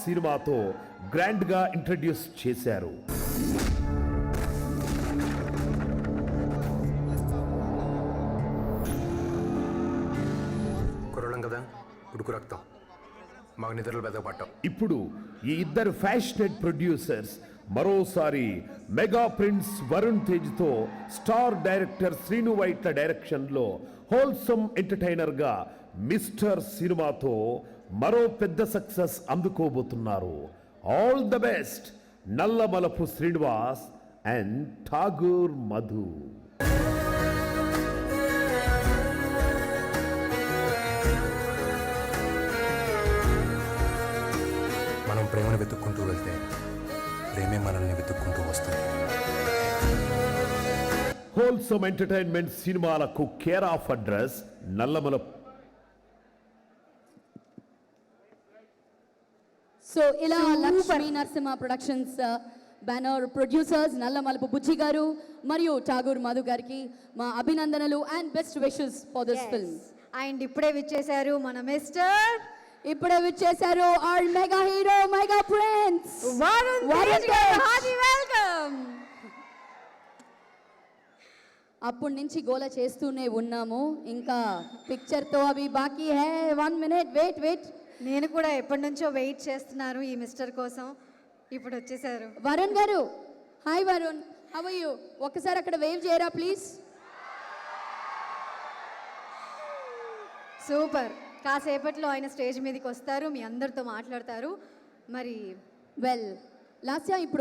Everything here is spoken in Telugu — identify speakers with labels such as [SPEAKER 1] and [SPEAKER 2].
[SPEAKER 1] సినిమాతో గ్రాండ్ గా ఇంట్రడ్యూస్ చేశారు. ఇప్పుడు ఈ ఇద్దరు ఫ్యాషనేట్ ప్రొడ్యూసర్స్ మరోసారి మెగా ప్రిన్స్ వరుణ్ తేజ్ తో star director Srinu Vaitla direction లో హోల్సమ్ ఎంటర్టైనర్ గా మిస్టర్ సినిమాతో మరో పెద్ద సక్సెస్ అందుకోబోతున్నారు. All the best Nallamalapu Srinivas and Tagore Madhu.
[SPEAKER 2] మనం ప్రేమను వెతుక్కుంటూ వెళ్తే ప్రేమే మనల్ని వెతుక్కుంటూ వస్తుంది.
[SPEAKER 1] హోల్సమ్ ఎంటర్టైన్మెంట్ సినిమాలకు care of address Nallamalapu.
[SPEAKER 3] So ఇలా Lakshmi Narasimha productions banner producers Nallamalapu Bujji గారు మరియు ఠాగూర్ మధు గారికి మా అభినందనలు and best wishes for this film.
[SPEAKER 4] And ఇప్పుడే విచ్చేశారు మన మిస్టర్,
[SPEAKER 3] ఇప్పుడే విచ్చేశారు our mega hero mega prince
[SPEAKER 4] Varun Tej గారు. Hearty welcome.
[SPEAKER 3] అప్పటి నుంచి గోల చేస్తూనే ఉన్నాము, ఇంకా పిక్చర్ తో అవి బాకీ హై. 1 minute wait.
[SPEAKER 4] నేను కూడా ఎప్పటి నుంచో వెయిట్ చేస్తున్నాను ఈ మిస్టర్ కోసం. ఇప్పుడు వచ్చేసారు
[SPEAKER 3] వరుణ్ గారు. Hi Varun, how are you? ఒక్కసారి అక్కడ వేవ్ చేయరా ప్లీజ్.
[SPEAKER 4] సూపర్. కాసేపట్లో ఆయన స్టేజ్ మీదకి వస్తారు, మీ అందరితో మాట్లాడతారు. మరి
[SPEAKER 3] వెల్ లాస్యా ఇప్పుడు